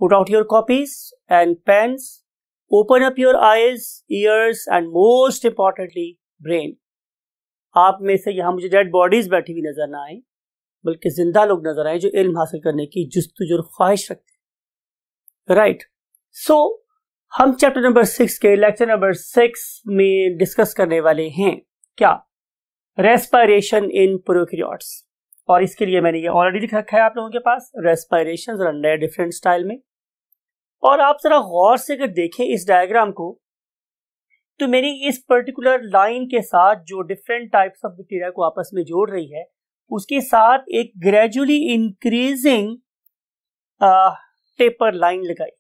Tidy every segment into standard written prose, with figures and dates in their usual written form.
Put out your copies and pens. Open up your eyes, ears and most importantly brain. आप में से यहाँ मुझे डेड बॉडीज बैठी हुई नजर ना आए, बल्कि जिंदा लोग नजर आए जो इल्म हासिल करने की जुस्तजू और ख्वाहिश रखते हैं. राइट. सो हम चैप्टर नंबर 6 के लेक्चर नंबर 6 में डिस्कस करने वाले हैं क्या, रेस्पिरेशन इन प्रोकैरियोट्स. और इसके लिए मैंने ये ऑलरेडी लिख रखा है आप लोगों के पास, रेस्पिरेशन और नए डिफरेंट स्टाइल में. और आप जरा गौर से अगर देखें इस डायग्राम को, तो मेरी इस पर्टिकुलर लाइन के साथ जो डिफरेंट टाइप्स ऑफ बैक्टीरिया को आपस में जोड़ रही है, उसके साथ एक ग्रेजुअली इंक्रीजिंग टेपर लाइन लगाई.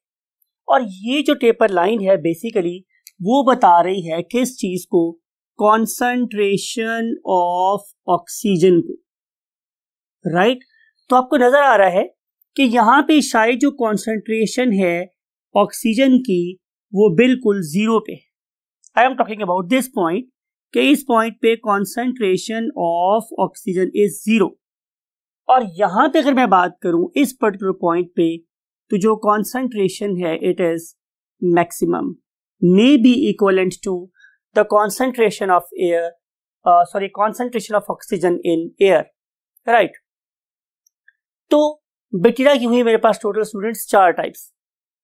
और ये जो टेपर लाइन है बेसिकली वो बता रही है किस चीज को, कॉन्सेंट्रेशन ऑफ ऑक्सीजन को. राइट. तो आपको नजर आ रहा है कि यहां पे शायद जो कॉन्सेंट्रेशन है ऑक्सीजन की वो बिल्कुल जीरो पे है. I am talking about this point कि इस पॉइंट पे concentration of oxygen is zero. और यहां पे अगर मैं बात करूं इस पर्टिकुलर पॉइंट पे, तो जो कॉन्सेंट्रेशन है it is maximum, may be equivalent to the concentration of air, concentration of oxygen in air. Right. तो बैक्टीरिया की हुई मेरे पास total students 4 types.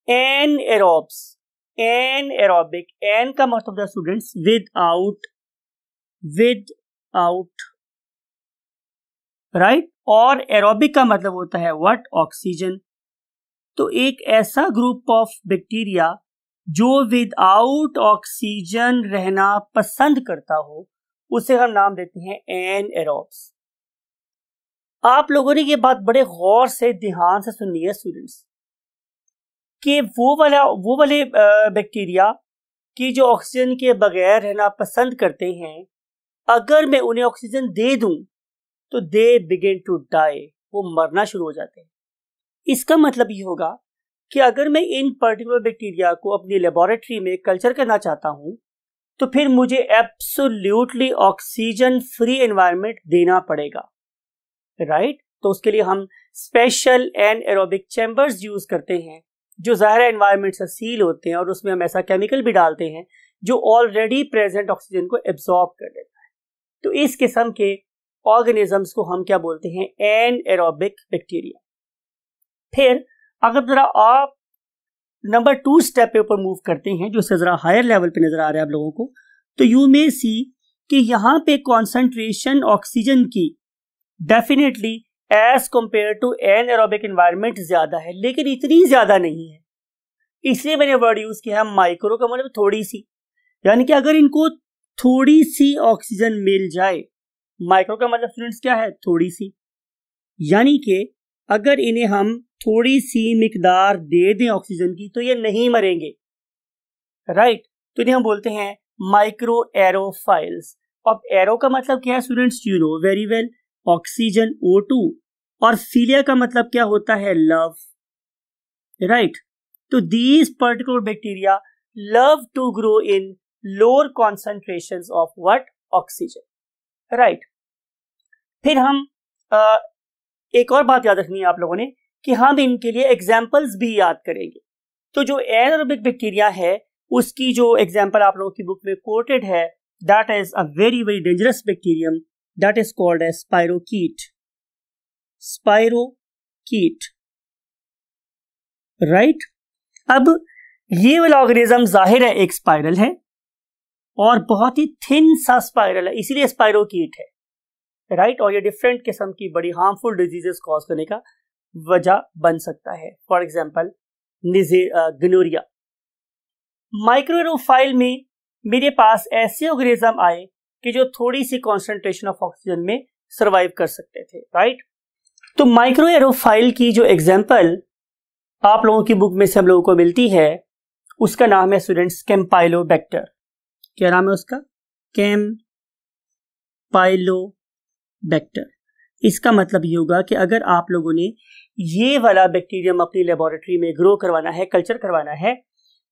Anaerobes, anaerobic, an का मतलब होता है स्टूडेंट्स विदाउट, राइट. और एरोबिक का मतलब होता है व्हाट, ऑक्सीजन. तो एक ऐसा ग्रुप ऑफ बैक्टीरिया जो विदाउट ऑक्सीजन रहना पसंद करता हो, उसे हम नाम देते हैं एनएरोब्स. आप लोगों ने ये बात बड़े गौर से ध्यान से सुननी है स्टूडेंट्स, कि वो वाले बैक्टीरिया कि जो ऑक्सीजन के बगैर रहना पसंद करते हैं, अगर मैं उन्हें ऑक्सीजन दे दूं तो दे बिगिन टू डाई, वो मरना शुरू हो जाते हैं. इसका मतलब ये होगा कि अगर मैं इन पर्टिकुलर बैक्टीरिया को अपनी लेबोरेटरी में कल्चर करना चाहता हूं, तो फिर मुझे एब्सोल्युटली ऑक्सीजन फ्री एनवायरनमेंट देना पड़ेगा. राइट. तो उसके लिए हम स्पेशल एनएरोबिक चैम्बर्स यूज करते हैं जो ज़ाहिर एनवायरनमेंट से सील होते हैं, और उसमें हम ऐसा केमिकल भी डालते हैं जो ऑलरेडी प्रेजेंट ऑक्सीजन को एब्जॉर्ब कर लेता है. तो इस किस्म के ऑर्गेनिजम्स को हम क्या बोलते हैं, एनएरोबिक बैक्टीरिया. फिर अगर जरा आप नंबर 2 स्टेप पे ऊपर मूव करते हैं, जो जरा हायर लेवल पे नजर आ रहा है आप लोगों को, तो यू मे सी कि यहां पे कॉन्सेंट्रेशन ऑक्सीजन की definitely as compare to anaerobic environment ज्यादा है, लेकिन इतनी ज्यादा नहीं है. इसलिए मैंने वर्ड यूज किया है माइक्रो का मतलब थोड़ी सी, यानी कि अगर इनको थोड़ी सी ऑक्सीजन मिल जाए, माइक्रो का मतलब स्टूडेंट्स क्या है, थोड़ी सी, यानी कि अगर इन्हें हम थोड़ी सी मिकदार दे दें ऑक्सीजन की तो ये नहीं मरेंगे. राइट. तो इन्हें हम बोलते हैं माइक्रो एरोफाइल्स. अब एरो का मतलब क्या है students, you know very well, oxygen O2. और फिलिया का मतलब क्या होता है, लव. राइट. तो these particular bacteria love to grow in lower concentrations of what, oxygen. Right. फिर हम एक और बात याद रखनी है आप लोगों ने कि हम इनके लिए एग्जाम्पल्स भी याद करेंगे. तो जो एनारोबिक बैक्टीरिया है उसकी जो एग्जाम्पल आप लोगों की बुक में कोटेड है, that is a very very dangerous bacterium, that is called as spirochete. Spirochete. Right. अब ये वाला ऑर्गेनिज्म जाहिर है एक स्पाइरल है और बहुत ही थिन सा स्पाइरल है, इसीलिए स्पाइरोकीट है. राइट. और ये डिफरेंट किस्म की बड़ी हार्मफुल डिजीजेस कॉज करने का वजह बन सकता है. For example gonorrhoea. माइक्रोएरोफाइल में मेरे पास ऐसे ऑर्गेनिज्म आए कि जो थोड़ी सी कॉन्सेंट्रेशन ऑफ ऑक्सीजन में सर्वाइव कर सकते थे. राइट. तो माइक्रोएरोफाइल की जो एग्जाम्पल आप लोगों की बुक में से हम लोगों को मिलती है उसका नाम है स्टूडेंट्स कैम्पाइलोबैक्टर. क्या नाम है उसका, कैम्पाइलोबैक्टर. इसका मतलब ये होगा कि अगर आप लोगों ने ये वाला बैक्टीरियम अपनी लेबोरेटरी में ग्रो करवाना है, कल्चर करवाना है,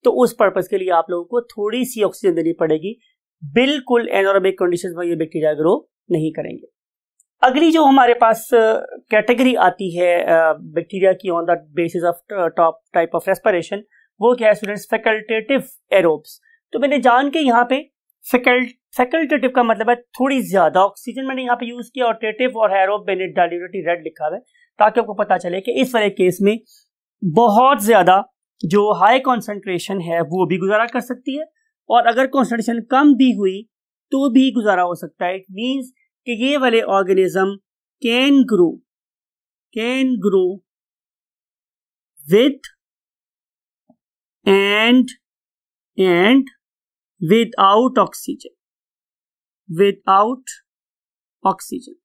तो उस पर्पस के लिए आप लोगों को थोड़ी सी ऑक्सीजन देनी पड़ेगी. बिल्कुल एनारोबिक कंडीशंस में ये बैक्टीरिया ग्रो नहीं करेंगे. अगली जो हमारे पास कैटेगरी आती है बैक्टीरिया की on the basis of top type of respiration, वो क्या है स्टूडेंट्स? Facultative aerobes. तो मैंने जान के यहाँ पे फैकल्टेटिव का मतलब है थोड़ी ज्यादा ऑक्सीजन मैंने यहाँ पे यूज किया, और टेटिव और एरोब मैंने डायल्यूटेड रेड लिखा है ताकि आपको पता चले कि इस वाले केस में बहुत ज्यादा जो हाई कॉन्सेंट्रेशन है वो भी गुजारा कर सकती है, और अगर कॉन्सेंट्रेशन कम भी हुई तो भी गुजारा हो सकता है। इट मीन्स कि ये वाले organism can grow with and without oxygen.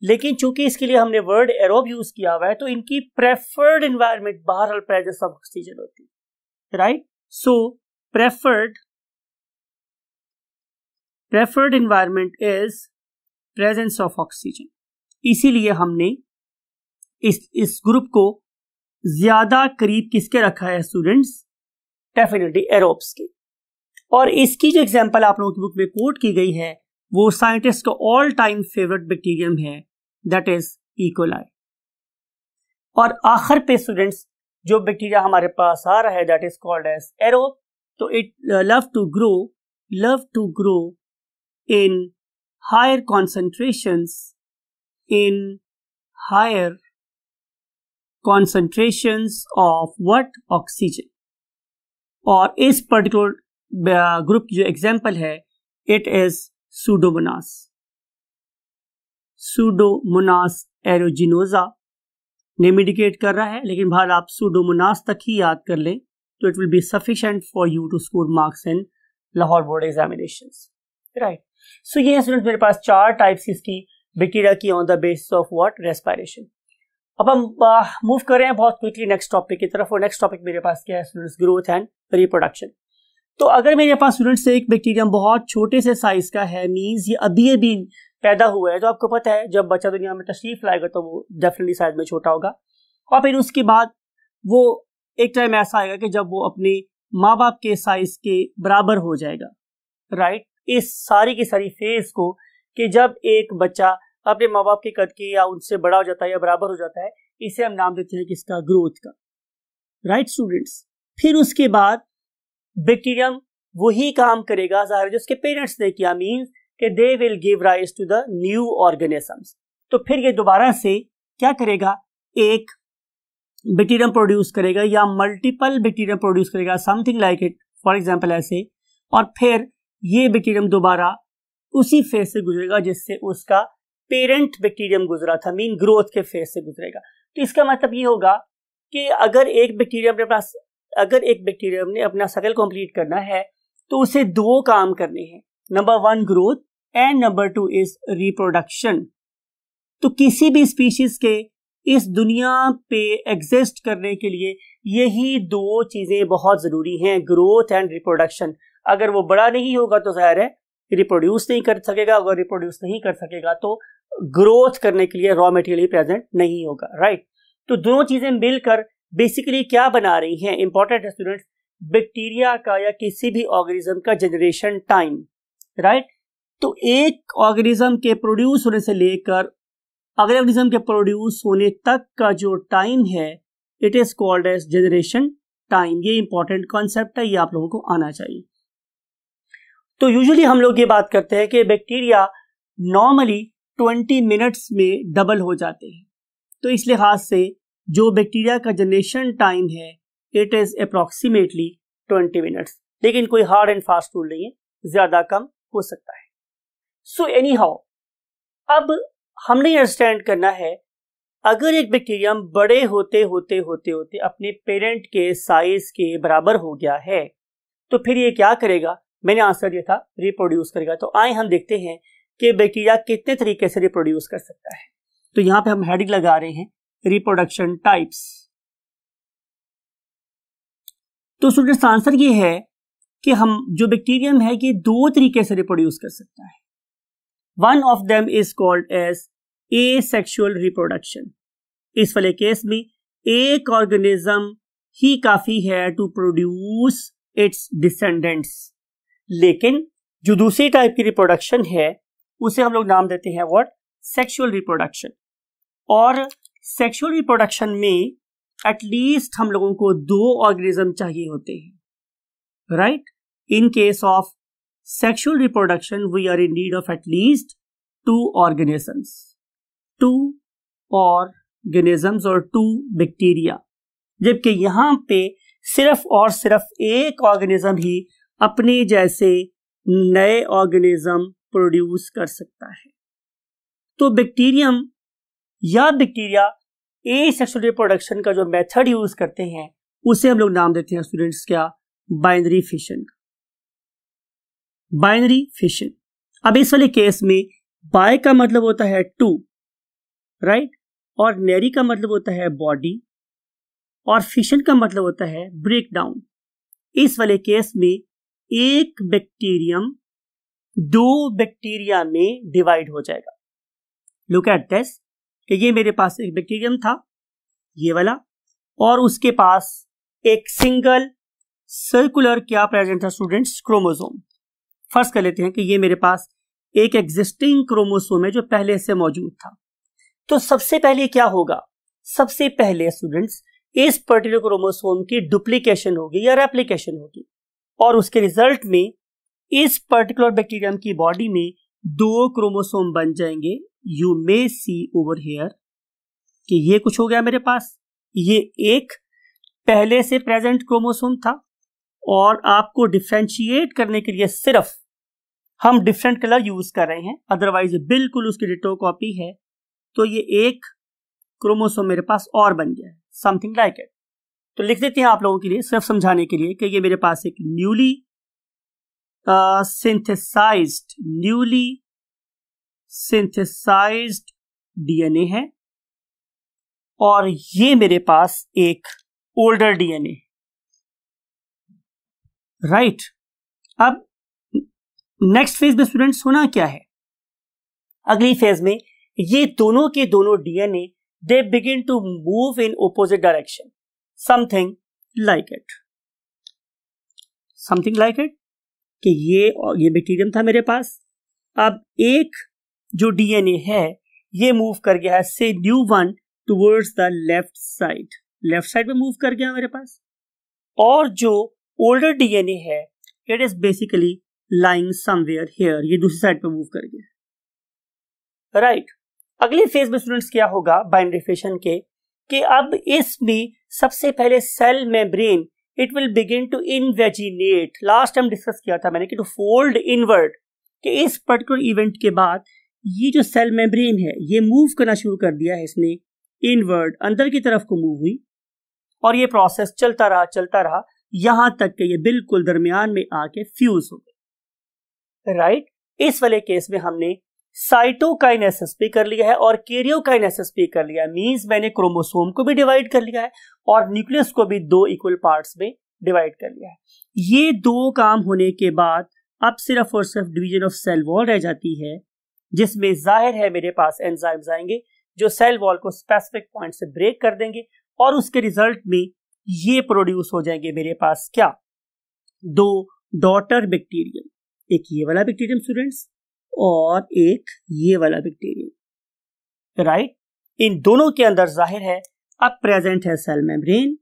लेकिन चूंकि इसके लिए हमने वर्ड एरोब यूज किया हुआ है तो इनकी प्रेफर्ड एनवायरनमेंट बहरहाल प्रेजेंस ऑफ ऑक्सीजन होती है, right? So preferred environment is presence of oxygen. इसीलिए हमने इस ग्रुप को ज्यादा करीब किसके रखा है स्टूडेंट्स? डेफिनेटली एरोब्स के। और इसकी जो एग्जांपल आप लोगों की बुक में कोट की गई है वो साइंटिस्ट का ऑल टाइम फेवरेट बैक्टीरियम है, दैट इज ई कोलाई। और आखिर पे स्टूडेंट्स जो बैक्टीरिया हमारे पास आ रहा है that is called as aerobe. तो it love to grow in higher concentrations of what? Oxygen। और इस पर्टिकुलर ग्रुप की जो एग्जाम्पल है it is Pseudomonas aeruginosa name indicate कर रहा है, लेकिन बाहर आप सूडोमोनास तक ही याद कर लें तो it will be sufficient for you to score marks in Lahore board examinations, right? So ये स्टूडेंट्स मेरे पास 4 टाइप्स इसकी बैक्टीरिया की on the basis of what? Respiration. अब हम मूव कर रहे हैं बहुत क्विकली नेक्स्ट टॉपिक की तरफ, और नेक्स्ट टॉपिक मेरे पास क्या है स्टूडेंट्स? Growth and reproduction. तो अगर मेरे पास स्टूडेंट्स एक बैक्टीरियम बहुत छोटे से साइज का है, मींस ये अभी पैदा हुआ है, तो आपको पता है जब बच्चा दुनिया में तशरीफ लाएगा तो वो डेफिनेटली साइज में छोटा होगा, और फिर उसके बाद वो एक टाइम ऐसा आएगा कि जब वो अपने माँ बाप के साइज के बराबर हो जाएगा, राइट? इस सारी की सारी फेज को कि जब एक बच्चा अपने माँ बाप के कद के या उनसे बड़ा हो जाता है या बराबर हो जाता है, इसे हम नाम देते हैं किसका? ग्रोथ का, राइट स्टूडेंट्स? फिर उसके बाद बैक्टीरियम वही काम करेगा ज़ाहिर जो उसके पेरेंट्स ने किया, मींस कि they will give rise to the new organisms. तो फिर ये दोबारा से क्या करेगा? एक बैक्टीरियम प्रोड्यूस करेगा या मल्टीपल बैक्टीरियम प्रोड्यूस करेगा, something like it, for example ऐसे, और फिर ये बैक्टीरियम दोबारा उसी फेज से गुजरेगा जिससे उसका पेरेंट बैक्टीरियम गुजरा था, मीन ग्रोथ के फेज से गुजरेगा। तो इसका मतलब ये होगा कि अगर एक बैक्टीरियम ने अपना साइकिल कंप्लीट करना है तो उसे 2 काम करने हैं, number 1 growth and number 2 is reproduction. तो किसी भी स्पीशीज के इस दुनिया पे एग्जिस्ट करने के लिए यही 2 चीजें बहुत जरूरी हैं, ग्रोथ एंड रिप्रोडक्शन। अगर वो बड़ा नहीं होगा तो जाहिर है रिप्रोड्यूस नहीं कर सकेगा, अगर रिप्रोड्यूस नहीं कर सकेगा तो ग्रोथ करने के लिए रॉ मटेरियल प्रेजेंट नहीं होगा, राइट? तो दोनों चीजें मिलकर बेसिकली क्या बना रही हैं? इंपॉर्टेंट है स्टूडेंट्स, बैक्टीरिया का या किसी भी ऑर्गेनिज्म का जनरेशन टाइम, राइट? तो एक ऑर्गेनिज्म के प्रोड्यूस होने से लेकर अगले ऑर्गेनिज्म के प्रोड्यूस होने तक का जो टाइम है it is called age generation time. ये इंपॉर्टेंट कॉन्सेप्ट है, ये आप लोगों को आना चाहिए। तो यूजुअली हम लोग ये बात करते हैं कि बैक्टीरिया नॉर्मली 20 मिनट्स में डबल हो जाते हैं, तो इस लिहाज से जो बैक्टीरिया का जनरेशन टाइम है इट इज अप्रॉक्सीमेटली 20 मिनट्स, लेकिन कोई हार्ड एंड फास्ट रूल नहीं है, ज्यादा कम हो सकता है। सो एनी हाउ, अब हमने अंडरस्टैंड करना है अगर एक बैक्टीरियम बड़े होते होते अपने पेरेंट के साइज के बराबर हो गया है तो फिर ये क्या करेगा? मैंने आंसर दिया था रिप्रोड्यूस करेगा। तो आए हम देखते हैं कि बैक्टीरिया कितने तरीके से रिप्रोड्यूस कर सकता है। तो यहां पे हम हेडिंग लगा रहे हैं रिप्रोडक्शन टाइप्स। तो स्टूडेंट्स आंसर ये है कि हम जो बैक्टीरियम है ये 2 तरीके से रिप्रोड्यूस कर सकता है। One of them is called as asexual reproduction. इस वाले केस में एक ऑर्गेनिज्म ही काफी है टू प्रोड्यूस इट्स डिसेंडेंट्स, लेकिन जो दूसरी टाइप की रिप्रोडक्शन है उसे हम लोग नाम देते हैं व्हाट? सेक्सुअल रिप्रोडक्शन, और सेक्सुअल रिप्रोडक्शन में एटलीस्ट हम लोगों को 2 ऑर्गेनिज्म चाहिए होते हैं, right? In case of sexual reproduction we are in need of at least 2 organisms, 2 organisms और 2 बैक्टीरिया, जबकि यहां पे सिर्फ और सिर्फ एक ऑर्गेनिज्म ही अपने जैसे नए ऑर्गेनिज्म प्रोड्यूस कर सकता है। तो बैक्टीरियम या बैक्टीरिया एसेक्सुअल रिप्रोडक्शन का जो मेथड यूज करते हैं उसे हम लोग नाम देते हैं स्टूडेंट्स क्या? Binary fission. Binary fission. अब इस वाले केस में बाय का मतलब होता है 2, राइट? और नेरी का मतलब होता है बॉडी, और फिशन का मतलब होता है ब्रेक डाउन। इस वाले केस में एक बैक्टीरियम 2 बैक्टीरिया में डिवाइड हो जाएगा। लुक एट दिस कि ये मेरे पास एक बैक्टीरियम था, ये वाला, और उसके पास एक सिंगल सर्कुलर क्या प्रेजेंट था स्टूडेंट्स? क्रोमोसोम। फर्स्ट कर लेते हैं कि ये मेरे पास एक एग्जिस्टिंग क्रोमोसोम है जो पहले से मौजूद था। तो सबसे पहले क्या होगा? सबसे पहले स्टूडेंट्स इस पर्टिकुलर क्रोमोसोम की डुप्लीकेशन होगी या रेप्लिकेशन होगी, और उसके रिजल्ट में इस पर्टिकुलर बैक्टीरियम की बॉडी में 2 क्रोमोसोम बन जाएंगे। You may see over here कि ये कुछ हो गया मेरे पास, ये एक पहले से प्रेजेंट क्रोमोसोम था, और आपको डिफरेंशिएट करने के लिए सिर्फ हम डिफरेंट कलर यूज कर रहे हैं, अदरवाइज बिल्कुल उसकी डिटो कॉपी है। तो ये एक क्रोमोसोम मेरे पास और बन गया है, समथिंग लाइक इट। तो लिख देते हैं आप लोगों के लिए, सिर्फ समझाने के लिए, कि ये मेरे पास एक न्यूली सिंथेसाइज्ड डीएनए है, और ये मेरे पास एक ओल्डर डीएनए, राइट? अब नेक्स्ट फेज में स्टूडेंट्स होना क्या है? अगली फेज में ये दोनों के दोनों DNA they begin to move in opposite direction, something like it कि ये बैक्टीरियम था मेरे पास। अब एक जो डीएनए है ये मूव कर गया है से new one towards the left side में मूव कर गया मेरे पास, और जो ओल्डर डीएनए है it is basically lying somewhere here, ये दूसरी साइड पे मूव कर गया, राइट? अगले फेज में स्टूडेंट्स क्या होगा बाइनरी फिशन के, कि अब इसमें सबसे पहले cell membrane it will begin to invaginate. Last time discuss किया था मैंने कि टू फोल्ड इनवर्ड, कि इस पर्टिकुलर इवेंट के बाद ये जो सेल मेम्ब्रेन है ये मूव करना शुरू कर दिया है इसने इनवर्ड, अंदर की तरफ को मूव हुई, और ये प्रोसेस चलता रहा यहां तक कि ये बिल्कुल दरमियान में आके फ्यूज हो गए, राइट? इस वाले केस में हमने साइटोकाइनेसिस भी कर लिया है और कैरियोकाइनेसिस भी कर लिया है, मींस मैंने क्रोमोसोम को भी डिवाइड कर लिया है और न्यूक्लियस को भी 2 इक्वल पार्ट्स में डिवाइड कर लिया है। ये 2 काम होने के बाद अब सिर्फ और सिर्फ डिवीजन ऑफ सेल वॉल रह जाती है, जिसमें जाहिर है मेरे पास एंजाइम्स आएंगे जो सेल वॉल को स्पेसिफिक पॉइंट से ब्रेक कर देंगे, और उसके रिजल्ट में ये प्रोड्यूस हो जाएंगे मेरे पास क्या? 2 डॉटर बैक्टीरियम, एक ये वाला बैक्टीरियम स्टूडेंट्स और एक ये वाला बैक्टीरियम, राइट? इन दोनों के अंदर जाहिर है अब प्रेजेंट है सेल मेम्ब्रेन,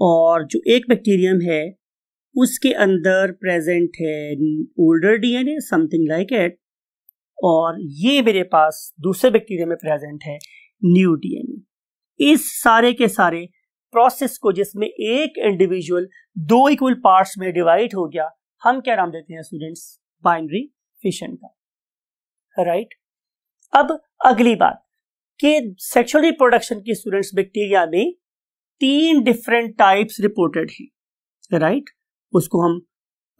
और जो एक बैक्टीरियम है उसके अंदर प्रेजेंट है older DNA, something like it, और ये मेरे पास दूसरे बैक्टीरिया में प्रेजेंट है न्यू डीएनए। इस सारे के सारे प्रोसेस को, जिसमें एक इंडिविजुअल 2 इक्वल पार्ट्स में डिवाइड हो गया, हम क्या नाम देते हैं स्टूडेंट्स? बाइनरी फिशन का, राइट? अब अगली बात कि सेक्सुअल रिप्रोडक्शन की स्टूडेंट्स बैक्टीरिया में 3 डिफरेंट टाइप्स रिपोर्टेड हैं, राइट? उसको हम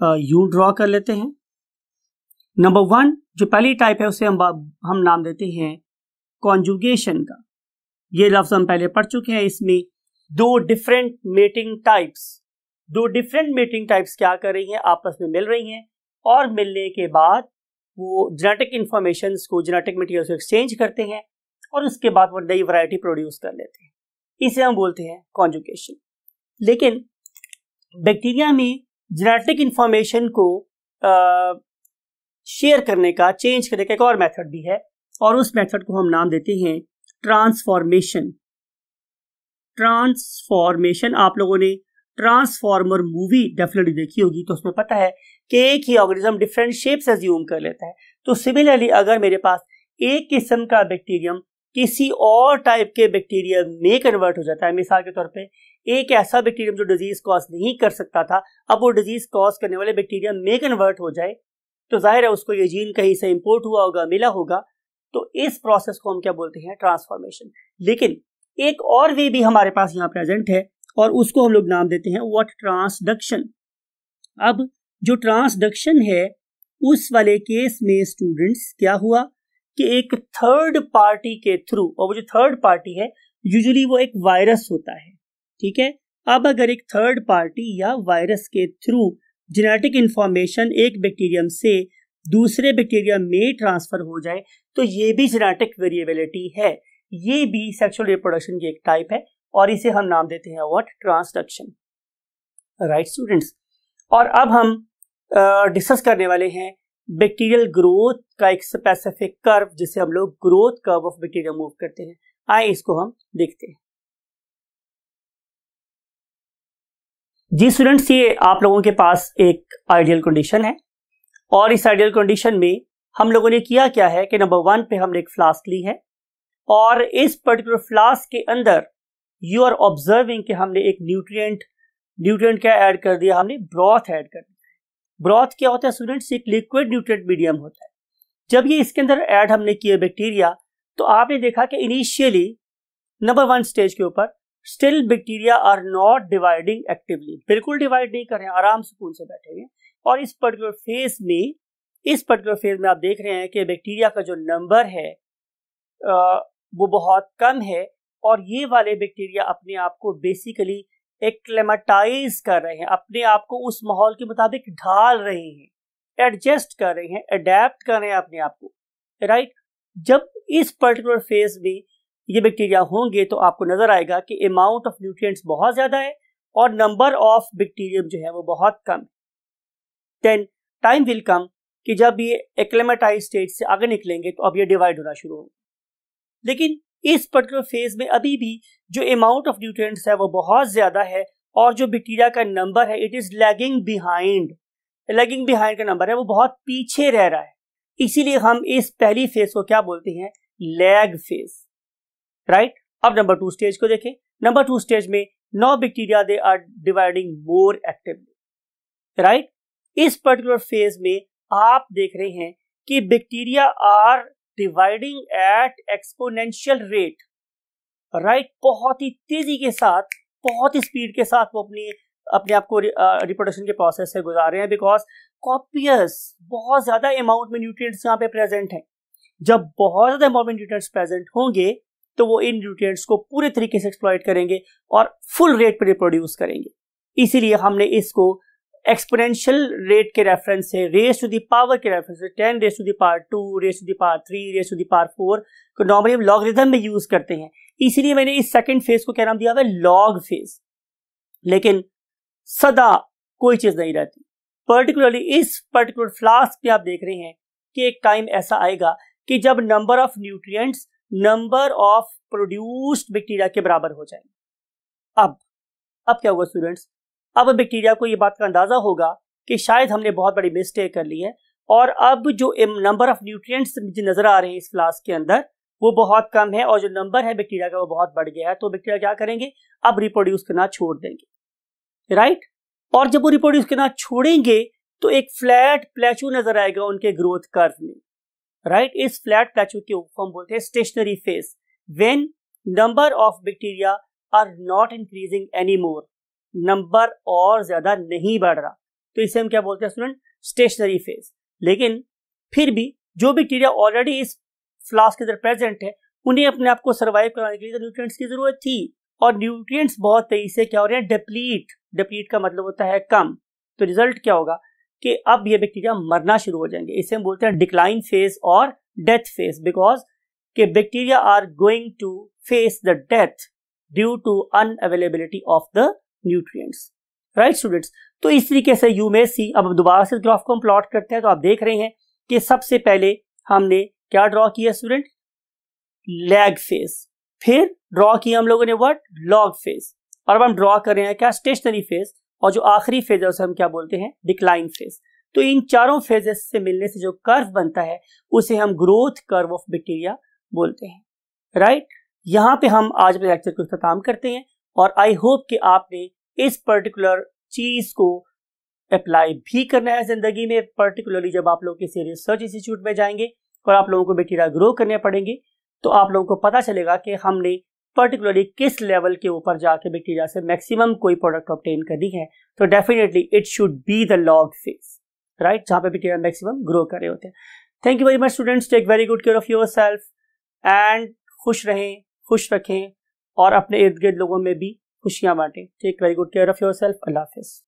यूं ड्रॉ कर लेते हैं। नंबर 1 जो पहली टाइप है उसे हम नाम देते हैं कॉन्जुगेशन का। ये लफ्ज हम पहले पढ़ चुके हैं। इसमें 2 डिफरेंट मेटिंग टाइप्स क्या कर रही हैं? आपस में मिल रही हैं, और मिलने के बाद वो जेनेटिक इंफॉर्मेशन को, जेनेटिक मटेरियल से एक्सचेंज करते हैं, और उसके बाद वो नई वैरायटी प्रोड्यूस कर लेते हैं। इसे हम बोलते हैं कॉन्जुगेशन। लेकिन बैक्टीरिया में जेनेटिक इंफॉर्मेशन को शेयर करने का, चेंज करने का एक और मेथड भी है, और उस मेथड को हम नाम देते हैं ट्रांसफॉर्मेशन। ट्रांसफॉर्मेशन, आप लोगों ने ट्रांसफॉर्मर मूवी डेफिनेटली देखी होगी, तो उसमें पता है कि एक ही ऑर्गेनिज्म डिफरेंट शेप्स एज्यूम कर लेता है। तो सिमिलरली अगर मेरे पास एक किस्म का बैक्टीरियम किसी और टाइप के बैक्टीरिया में कन्वर्ट हो जाता है, मिसाल के तौर पे एक ऐसा बैक्टीरियम जो डिजीज कॉज नहीं कर सकता था, अब वो डिजीज कॉज करने वाले बैक्टीरिया में कन्वर्ट हो जाए, तो जाहिर है उसको ये जीन कहीं से इंपोर्ट हुआ होगा, मिला होगा। तो इस प्रोसेस को हम क्या बोलते हैं? ट्रांसफॉर्मेशन। लेकिन एक और वे भी हमारे पास यहाँ प्रेजेंट है और उसको हम लोग नाम देते हैं व्हाट? ट्रांसडक्शन। अब जो ट्रांसडक्शन है उस वाले केस में स्टूडेंट्स क्या हुआ कि एक थर्ड पार्टी के थ्रू, और वो जो थर्ड पार्टी है यूजुअली वो एक वायरस होता है, ठीक है। अब अगर एक थर्ड पार्टी या वायरस के थ्रू जेनेटिक इंफॉर्मेशन एक बैक्टीरियम से दूसरे बैक्टीरियम में ट्रांसफर हो जाए तो ये भी जेनेटिक वेरिएबिलिटी है, ये भी सेक्सुअल रिप्रोडक्शन की एक टाइप है और इसे हम नाम देते हैं व्हाट? ट्रांसडक्शन। राइट स्टूडेंट्स, और अब हम डिस्कस करने वाले हैं बैक्टीरियल ग्रोथ का एक स्पेसिफिक कर्व जिसे हम लोग growth curve of bacteria move करते हैं। आइए इसको हम देखते हैं। जी स्टूडेंट्स, ये आप लोगों के पास एक आइडियल कंडीशन है और इस आइडियल कंडीशन में हम लोगों ने किया क्या है कि नंबर 1 पे हमने एक फ्लास्क ली है और इस पर्टिकुलर फ्लास्क के अंदर यू आर ऑब्जर्विंग कि हमने एक न्यूट्रिएंट क्या ऐड कर दिया? हमने ब्रॉथ ऐड कर दिया। ब्रॉथ क्या होता है स्टूडेंट्स? एक लिक्विड न्यूट्रिएंट मीडियम होता है। जब ये इसके अंदर ऐड हमने किए बैक्टीरिया, तो आपने देखा कि इनिशियली नंबर 1 स्टेज के ऊपर still bacteria are not dividing actively, बिल्कुल डिवाइड नहीं कर रहे हैं, आराम सुकून से बैठे हुए। और इस पर्टिकुलर फेज में आप देख रहे हैं कि बैक्टीरिया का जो नंबर है वो बहुत कम है और ये वाले बैक्टीरिया अपने आप को बेसिकली एक्लेमेटाइज कर रहे हैं, अपने आप को उस माहौल के मुताबिक ढाल रहे हैं, एडजस्ट कर रहे हैं, अडेप्ट कर रहे हैं अपने आप को। राइट, जब इस पर्टिकुलर फेज में ये बैक्टीरिया होंगे तो आपको नजर आएगा कि अमाउंट ऑफ न्यूट्रिएंट्स बहुत ज्यादा है और नंबर ऑफ बैक्टीरियम जो है वो बहुत कम। देन टाइम विल कम कि जब ये एक्लेमेटाइज स्टेज से आगे निकलेंगे तो अब ये डिवाइड होना शुरू होगा। लेकिन इस पर्टिकुलर फेज में अभी भी जो अमाउंट ऑफ न्यूट्रिएंट्स है वो बहुत ज्यादा है और जो बैक्टीरिया का नंबर है इट इज लैगिंग बिहाइंड का नंबर है वो बहुत पीछे रह रहा है। इसीलिए हम इस पहली फेज को क्या बोलते हैं? Lag phase. राइट, अब नंबर 2 स्टेज को देखें। नंबर 2 स्टेज में no bacteria they are dividing more actively. Right, इस पर्टिकुलर फेज में आप देख रहे हैं कि bacteria are dividing at exponential rate. Right, बहुत ही तेजी के साथ, बहुत ही स्पीड के साथ वो अपने आप को रिप्रोडक्शन के प्रोसेस से गुजार रहे हैं बिकॉज कॉपियस बहुत ज्यादा अमाउंट में न्यूट्रिएंट्स यहाँ पे प्रेजेंट हैं। जब बहुत ज्यादा अमाउंट में न्यूट्रिएंट्स प्रेजेंट होंगे तो वो इन न्यूट्रिएंट्स को पूरे तरीके से एक्सप्लॉइट करेंगे और फुल रेट पे रिप्रोड्यूस करेंगे। इसीलिए हमने इसको एक्सपोनेंशियल रेट के रेफरेंस से, रेज टू द पावर के रेफरेंस से 10 raise to the power 2, raise to the power 3, raise to the power 4 को नॉर्मली हम लॉगरिथम में यूज करते हैं। इसीलिए मैंने इस सेकंड फेज को क्या नाम दिया हुआ है? Log phase. लेकिन सदा कोई चीज नहीं रहती। पर्टिकुलरली इस पर्टिकुलर फ्लास्क में आप देख रहे हैं कि एक टाइम ऐसा आएगा कि जब number of nutrients number of produced bacteria के बराबर हो जाएंगे। अब क्या होगा स्टूडेंट्स? अब बैक्टीरिया को ये बात का अंदाजा होगा कि शायद हमने बहुत बड़ी मिस्टेक कर ली है और अब जो नंबर ऑफ न्यूट्रिएंट्स मुझे नजर आ रहे हैं इस फ्लास्क के अंदर वो बहुत कम है और जो नंबर है बैक्टीरिया का वो बहुत बढ़ गया है। तो बैक्टीरिया क्या करेंगे? अब रिप्रोड्यूस करना छोड़ देंगे। राइट, और जब वो रिप्रोड्यूस करना छोड़ेंगे तो एक फ्लैट प्लेटू नजर आएगा उनके ग्रोथ कर्व में। राइट, इस फ्लैट प्लेटू के ऊपर हम बोलते हैं stationary phase, when number of bacteria are not increasing any more, number और ज्यादा नहीं बढ़ रहा, तो इसे हम क्या बोलते हैं स्टूडेंट? Stationary phase. लेकिन फिर भी जो बैक्टीरिया ऑलरेडी इस फ्लास्क के अंदर प्रेजेंट है उन्हें अपने आप को सर्वाइव कराने के लिए न्यूट्रिएंट्स की जरूरत थी और न्यूट्रिएंट्स बहुत तेजी से क्या हो रहे हैं? डिप्लीट का मतलब होता है कम। तो रिजल्ट क्या होगा कि अब ये बैक्टीरिया मरना शुरू हो जाएंगे। इसे हम बोलते हैं डिक्लाइन फेज और डेथ फेज, बिकॉज के bacteria are going to face the death due to unavailability of the nutrients. Right students, तो इस तरीके से यू मे सी। अब दोबारा से ग्राफ को हम प्लॉट करते हैं तो आप देख रहे हैं कि सबसे पहले हमने क्या ड्रॉ किया स्टूडेंट? Lag phase. फिर ड्रॉ किया हम लोगों ने व्हाट? Log phase. और अब हम ड्रॉ कर रहे हैं क्या? Stationary phase. और जो आखिरी फेज है उसे हम क्या बोलते हैं? Decline phase. तो इन चारों फेजेस से मिलने से जो कर्व बनता है उसे हम ग्रोथ कर्व ऑफ बैक्टीरिया बोलते हैं, राइट। यहां पे हम आज अपने लेक्चर को खत्म करते हैं और आई होप कि आपने इस पर्टिकुलर चीज को अप्लाई भी करना है जिंदगी में, पर्टिकुलरली जब आप लोग किसी रिसर्च इंस्टीट्यूट में जाएंगे और आप लोगों को बैक्टीरिया ग्रो करने पड़ेंगे तो आप लोगों को पता चलेगा कि हमने पर्टिकुलरली किस लेवल के ऊपर जाके बैक्टीरिया से मैक्सिमम कोई प्रोडक्ट ऑब्टेन करनी है। तो definitely it should be the log phase, right, जहां पे बैक्टीरिया मैक्सिमम ग्रो कर रहे होते हैं। Thank you very much students, take very good care of your self and खुश रहें, खुश रखें और अपने इर्द गिर्द लोगों में भी खुशियां बांटें। Take very good care of your self. Allah Hafiz.